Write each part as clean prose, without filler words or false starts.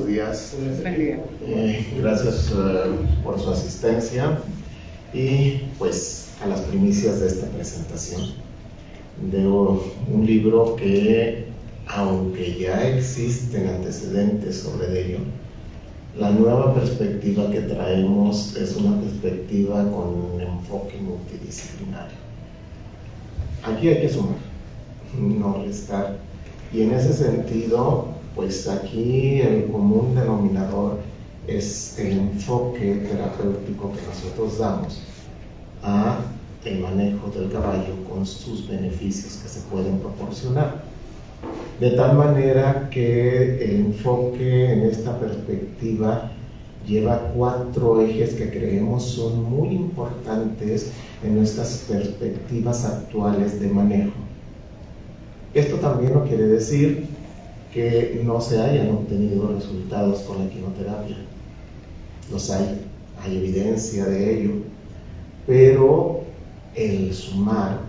buenos días. Gracias por su asistencia y pues a las primicias de esta presentación de un libro que, aunque ya existen antecedentes sobre ello, la nueva perspectiva que traemos es una perspectiva con un enfoque multidisciplinario. Aquí hay que sumar, no restar. Y en ese sentido, pues aquí el común denominador es el enfoque terapéutico que nosotros damos a el manejo del caballo con sus beneficios que se pueden proporcionar. De tal manera que el enfoque en esta perspectiva lleva 4 ejes que creemos son muy importantes en nuestras perspectivas actuales de manejo. Esto también no quiere decir que no se hayan obtenido resultados con la equinoterapia. Los hay evidencia de ello, pero el sumar,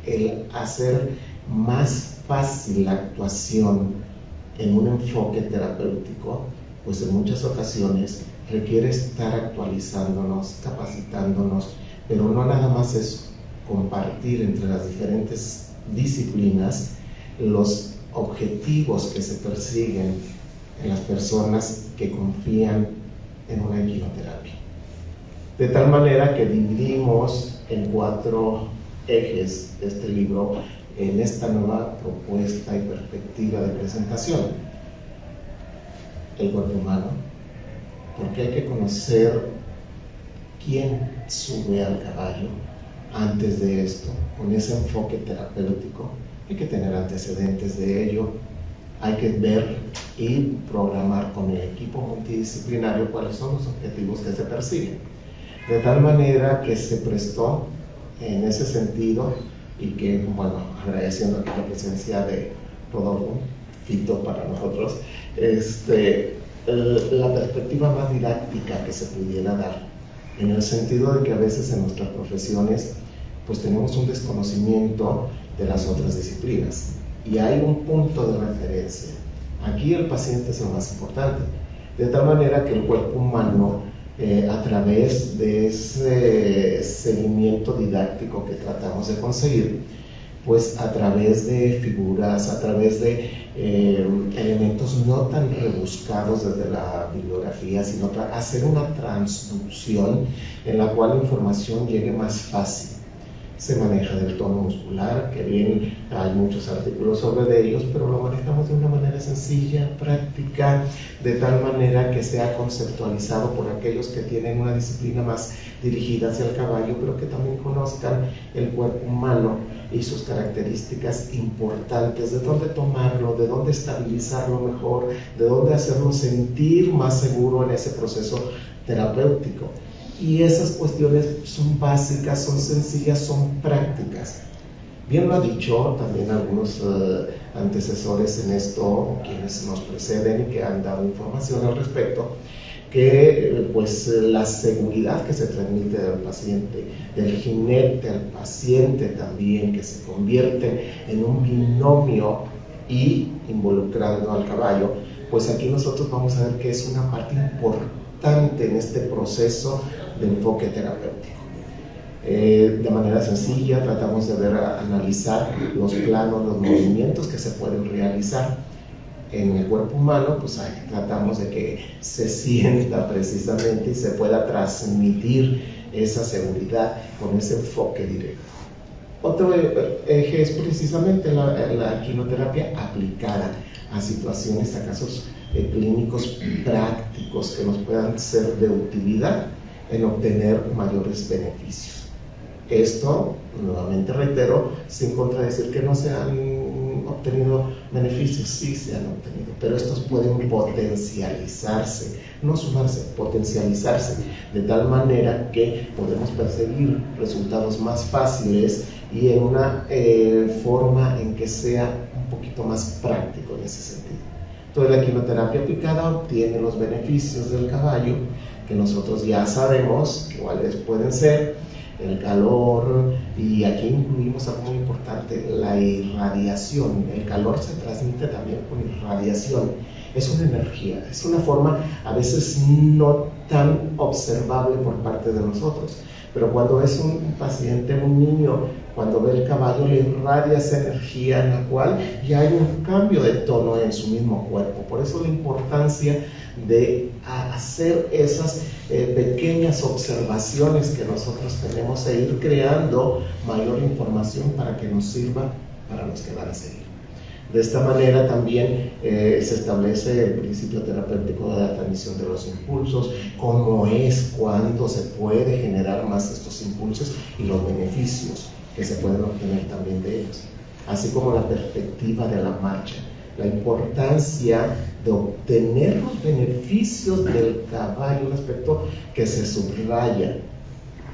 el hacer más fácil la actuación en un enfoque terapéutico, pues en muchas ocasiones requiere estar actualizándonos, capacitándonos, pero no nada más eso, compartir entre las diferentes disciplinas los objetivos que se persiguen en las personas que confían en una equinoterapia. De tal manera que dividimos en 4 ejes este libro en esta nueva propuesta y perspectiva de presentación. El cuerpo humano, porque hay que conocer quién sube al caballo. Antes de esto, con ese enfoque terapéutico, hay que tener antecedentes de ello, hay que ver y programar con el equipo multidisciplinario cuáles son los objetivos que se persiguen. De tal manera que se prestó en ese sentido y que, bueno, agradeciendo aquí la presencia de Rodolfo, Fito para nosotros, la perspectiva más didáctica que se pudiera dar, en el sentido de que a veces en nuestras profesiones pues tenemos un desconocimiento de las otras disciplinas y hay un punto de referencia. Aquí el paciente es lo más importante, de tal manera que el cuerpo humano, a través de ese seguimiento didáctico que tratamos de conseguir, pues a través de figuras, a través de elementos no tan rebuscados desde la bibliografía, sino hacer una transducción en la cual la información llegue más fácil. Se maneja del tono muscular, que bien hay muchos artículos sobre ellos, pero lo manejamos de una manera sencilla, práctica, de tal manera que sea conceptualizado por aquellos que tienen una disciplina más dirigida hacia el caballo, pero que también conozcan el cuerpo humano y sus características importantes, de dónde tomarlo, de dónde estabilizarlo mejor, de dónde hacerlo sentir más seguro en ese proceso terapéutico. Y esas cuestiones son básicas, son sencillas, son prácticas. Bien lo ha dicho también algunos antecesores en esto, quienes nos preceden y que han dado información al respecto, que pues la seguridad que se transmite del paciente, del jinete al paciente también, que se convierte en un binomio y involucrando al caballo, pues aquí nosotros vamos a ver que es una parte importante en este proceso de enfoque terapéutico. De manera sencilla tratamos de analizar los planos, los movimientos que se pueden realizar en el cuerpo humano, pues ahí tratamos de que se sienta precisamente y se pueda transmitir esa seguridad con ese enfoque directo. Otro eje es precisamente la equinoterapia aplicada a situaciones, a casos clínicos prácticos que nos puedan ser de utilidad en obtener mayores beneficios. Esto, nuevamente reitero, sin contradecir que no se han obtenido beneficios, sí se han obtenido, pero estos pueden potencializarse, no sumarse, potencializarse, de tal manera que podemos perseguir resultados más fáciles y en una forma en que sea un poquito más práctico en ese sentido. Entonces la equinoterapia aplicada obtiene los beneficios del caballo, que nosotros ya sabemos cuáles pueden ser: el calor, y aquí incluimos algo muy importante, la irradiación. El calor se transmite también con irradiación, es una energía, es una forma a veces no tan observable por parte de nosotros. Pero cuando es un paciente, un niño, cuando ve el caballo, le irradia esa energía en la cual ya hay un cambio de tono en su mismo cuerpo. Por eso la importancia de hacer esas pequeñas observaciones que nosotros tenemos e ir creando mayor información para que nos sirva para los que van a seguir. De esta manera también se establece el principio terapéutico de la transmisión de los impulsos, cómo es, cuándo se puede generar más estos impulsos y los beneficios que se pueden obtener también de ellos, así como la perspectiva de la marcha, la importancia de obtener los beneficios del caballo, un aspecto que se subraya.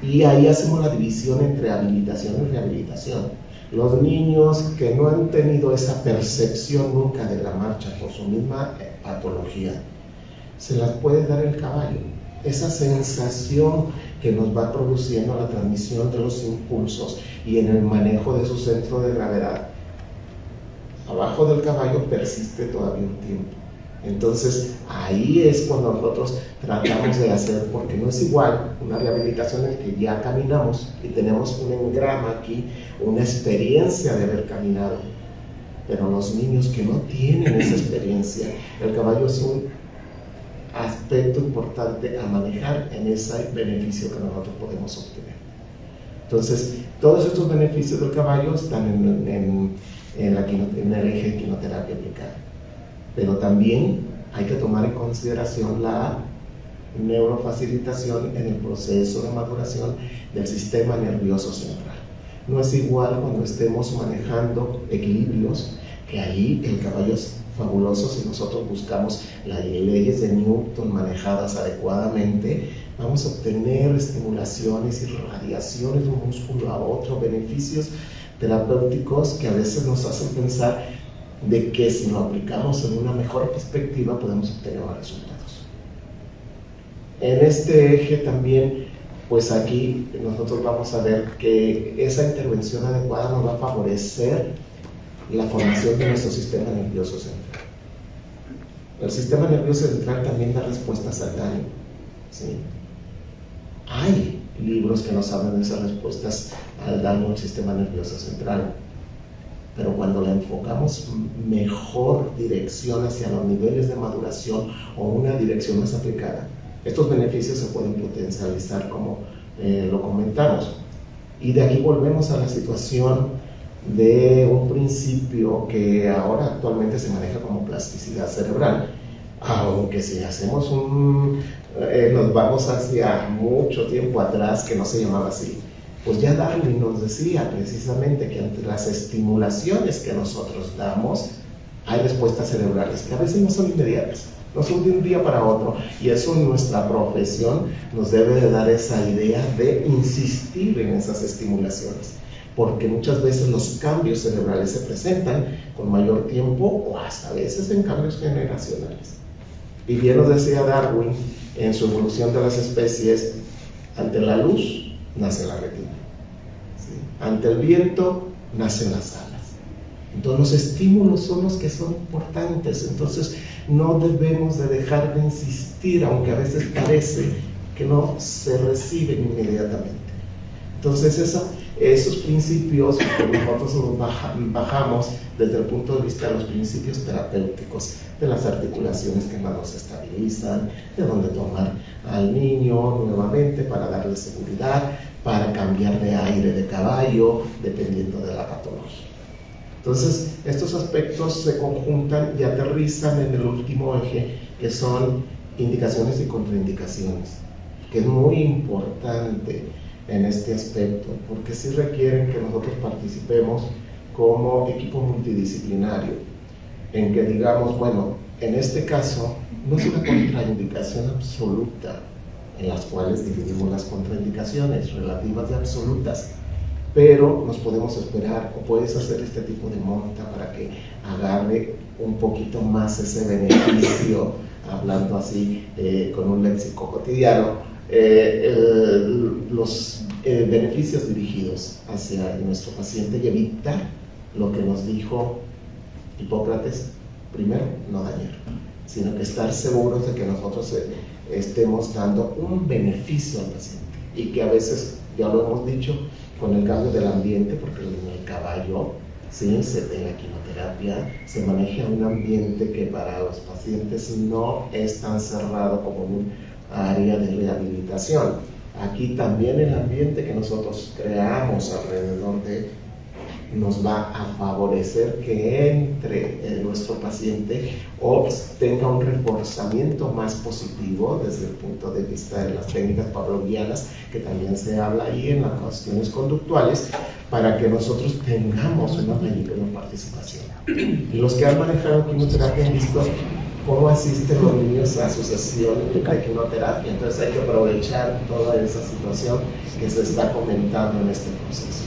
Y ahí hacemos la división entre habilitación y rehabilitación. Los niños que no han tenido esa percepción nunca de la marcha por su misma patología, se las puede dar el caballo. Esa sensación que nos va produciendo la transmisión de los impulsos y en el manejo de su centro de gravedad, abajo del caballo persiste todavía un tiempo. Entonces ahí es cuando nosotros tratamos de hacer, porque no es igual una rehabilitación en que ya caminamos y tenemos un engrama aquí, una experiencia de haber caminado, pero los niños que no tienen esa experiencia, el caballo es un aspecto importante a manejar en ese beneficio que nosotros podemos obtener. Entonces todos estos beneficios del caballo están en el eje de quinoterapia aplicada. Pero también hay que tomar en consideración la neurofacilitación en el proceso de maduración del sistema nervioso central. No es igual cuando estemos manejando equilibrios, que ahí el caballo es fabuloso. Si nosotros buscamos las leyes de Newton manejadas adecuadamente, vamos a obtener estimulaciones y radiaciones de un músculo a otro, beneficios terapéuticos que a veces nos hacen pensar de que si lo aplicamos en una mejor perspectiva podemos obtener más resultados. En este eje también, pues aquí nosotros vamos a ver que esa intervención adecuada nos va a favorecer la formación de nuestro sistema nervioso central. El sistema nervioso central también da respuestas al daño, ¿sí? Hay libros que nos hablan de esas respuestas al daño del sistema nervioso central, pero cuando la enfocamos mejor dirección hacia los niveles de maduración o una dirección más aplicada, estos beneficios se pueden potencializar como lo comentamos. Y de aquí volvemos a la situación de un principio que ahora actualmente se maneja como plasticidad cerebral, aunque si hacemos nos vamos hacia mucho tiempo atrás que no se llamaba así. Pues ya Darwin nos decía precisamente que ante las estimulaciones que nosotros damos, hay respuestas cerebrales que a veces no son inmediatas, no son de un día para otro, y eso en nuestra profesión nos debe de dar esa idea de insistir en esas estimulaciones, porque muchas veces los cambios cerebrales se presentan con mayor tiempo o hasta a veces en cambios generacionales. Y bien nos decía Darwin en su evolución de las especies, ante la luz nace la retina, ¿sí? Ante el viento nacen las alas. Entonces los estímulos son los que son importantes. Entonces no debemos de dejar de insistir, aunque a veces parece que no se reciben inmediatamente. Entonces esos principios que nosotros nos bajamos desde el punto de vista de los principios terapéuticos, de las articulaciones que más nos estabilizan, de dónde tomar al niño nuevamente para darle seguridad, para cambiar de aire de caballo, dependiendo de la patología. Entonces estos aspectos se conjuntan y aterrizan en el último eje, que son indicaciones y contraindicaciones, que es muy importante en este aspecto, porque sí requieren que nosotros participemos como equipo multidisciplinario, en que digamos, bueno, en este caso no es una contraindicación absoluta, en las cuales dividimos las contraindicaciones relativas y absolutas, pero nos podemos esperar, o puedes hacer este tipo de monta para que agarre un poquito más ese beneficio, hablando así con un léxico cotidiano, los beneficios dirigidos hacia nuestro paciente y evitar lo que nos dijo Hipócrates: primero, no dañar. sino que estar seguros de que nosotros estemos dando un beneficio al paciente. Y que a veces, ya lo hemos dicho, con el cambio del ambiente, porque en el caballo, ¿sí? En la quimioterapia se maneja un ambiente que para los pacientes no es tan cerrado como un área de rehabilitación. Aquí también el ambiente que nosotros creamos alrededor de nos va a favorecer que entre nuestro paciente o tenga un reforzamiento más positivo desde el punto de vista de las técnicas pavlovianas, que también se habla ahí en las cuestiones conductuales, para que nosotros tengamos una mayor participación. Y los que han manejado quimioterapia han visto cómo asisten los niños a su sesión de quimioterapia. Entonces hay que aprovechar toda esa situación que se está comentando en este proceso.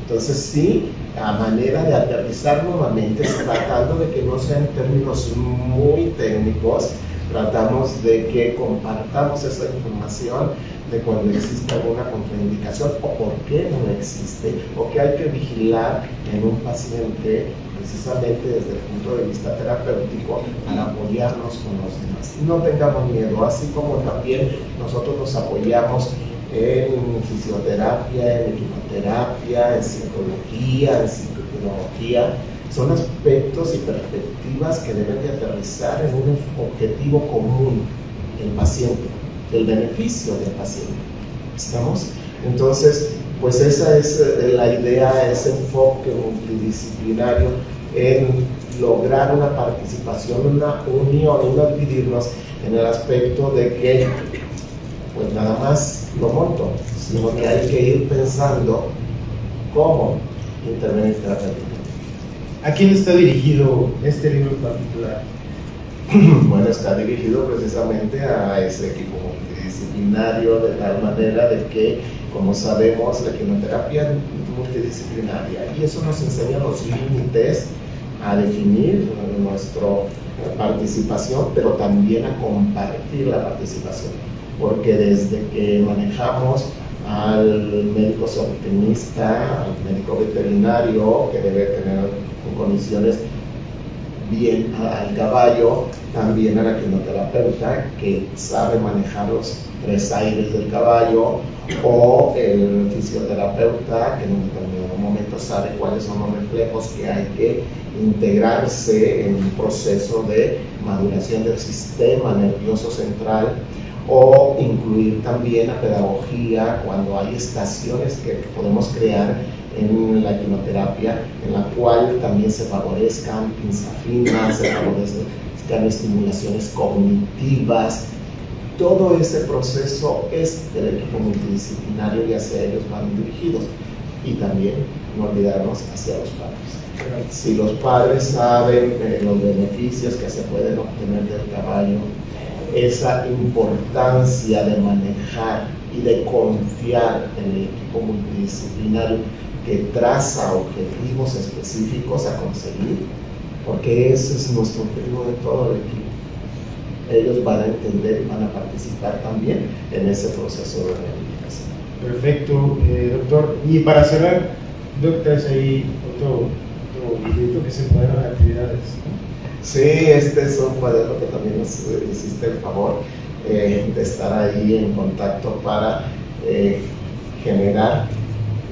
Entonces sí, a manera de aterrizar nuevamente, tratando de que no sean términos muy técnicos, tratamos de que compartamos esa información de cuando existe alguna contraindicación o por qué no existe, o que hay que vigilar en un paciente precisamente desde el punto de vista terapéutico para apoyarnos con los demás. No tengamos miedo, así como también nosotros nos apoyamos en fisioterapia, en quimioterapia, en psicología, en psicopedagogia. Son aspectos y perspectivas que deben de aterrizar en un objetivo común, el paciente, el beneficio del paciente. ¿Estamos? Entonces, pues esa es la idea, ese enfoque multidisciplinario en lograr una participación, una unión, y no dividirnos en el aspecto de que pues nada más lo monto, sino que hay que ir pensando cómo intervenir terapéuticamente. ¿A quién está dirigido este libro en particular? Bueno, está dirigido precisamente a ese equipo multidisciplinario, de tal manera de que, como sabemos, la quimioterapia es multidisciplinaria, y eso nos enseña los límites a definir nuestra participación, pero también a compartir la participación, porque desde que manejamos al médico zootecnista, al médico veterinario, que debe tener condiciones bien al caballo, también a la quimioterapeuta, que sabe manejar los 3 aires del caballo, o el fisioterapeuta, que en un determinado momento sabe cuáles son los reflejos que hay que integrarse en un proceso de maduración del sistema nervioso central, o incluir también la pedagogía cuando hay estaciones que podemos crear en la quimioterapia, en la cual también se favorezcan pinzafinas, se favorezcan estimulaciones cognitivas. Todo ese proceso es del equipo multidisciplinario y hacia ellos van dirigidos. Y también no olvidarnos hacia los padres. Si los padres saben los beneficios que se pueden obtener del caballo, esa importancia de manejar y de confiar en el equipo multidisciplinario que traza objetivos específicos a conseguir, porque ese es nuestro objetivo de todo el equipo. Ellos van a entender y van a participar también en ese proceso de rehabilitación. Perfecto, doctor. Y para cerrar, doctor, ¿es ahí otro librito que se encuadra en actividades? Sí, este es un cuaderno que también nos hiciste el favor de estar ahí en contacto para generar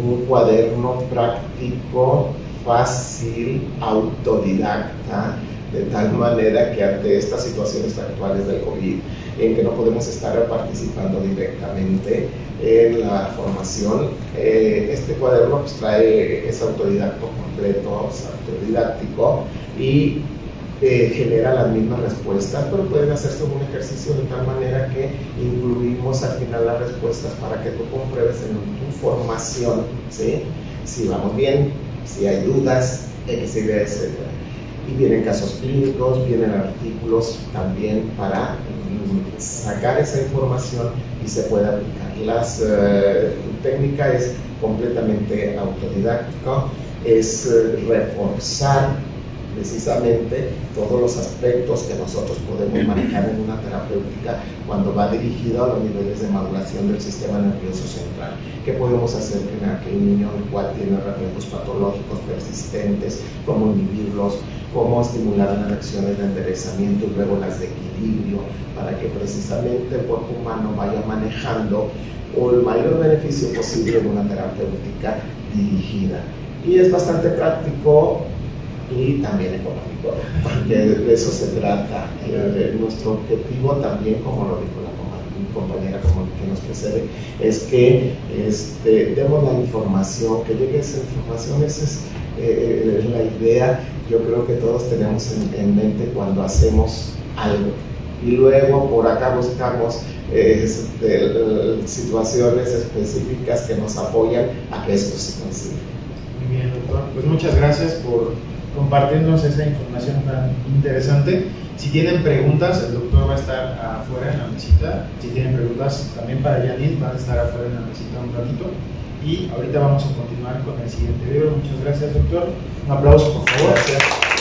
un cuaderno práctico, fácil, autodidacta, de tal manera que ante estas situaciones actuales del COVID, en que no podemos estar participando directamente en la formación, este cuaderno pues trae, es autodidacto completo, es autodidáctico, y genera las mismas respuestas, pero pueden hacerse un ejercicio de tal manera que incluimos al final las respuestas para que tú compruebes en tu formación, ¿sí? Si vamos bien, si hay dudas, X, Y, etc. Y vienen casos clínicos, vienen artículos también para sacar esa información y se puede aplicar. La técnica es completamente autodidáctica, es reforzar precisamente todos los aspectos que nosotros podemos manejar en una terapéutica cuando va dirigido a los niveles de maduración del sistema nervioso central. ¿Qué podemos hacer en aquel niño el cual tiene reflejos patológicos persistentes? ¿Cómo inhibirlos? ¿Cómo estimular las reacciones de enderezamiento y luego las de equilibrio para que precisamente el cuerpo humano vaya manejando el mayor beneficio posible de una terapéutica dirigida? Y es bastante práctico y también económico, porque de eso se trata. Nuestro objetivo también, como lo dijo mi compañera que nos precede, es que demos la información, que llegue esa información. Esa es la idea. Yo creo que todos tenemos en mente cuando hacemos algo. Y luego por acá buscamos situaciones específicas que nos apoyan a que esto se consiga. Muy bien, doctor. Pues muchas gracias por compartirnos esa información tan interesante. Si tienen preguntas, el doctor va a estar afuera en la mesita. Si tienen preguntas también para Janine, van a estar afuera en la mesita un ratito. Y ahorita vamos a continuar con el siguiente video. Muchas gracias, doctor. Un aplauso, por favor. Gracias.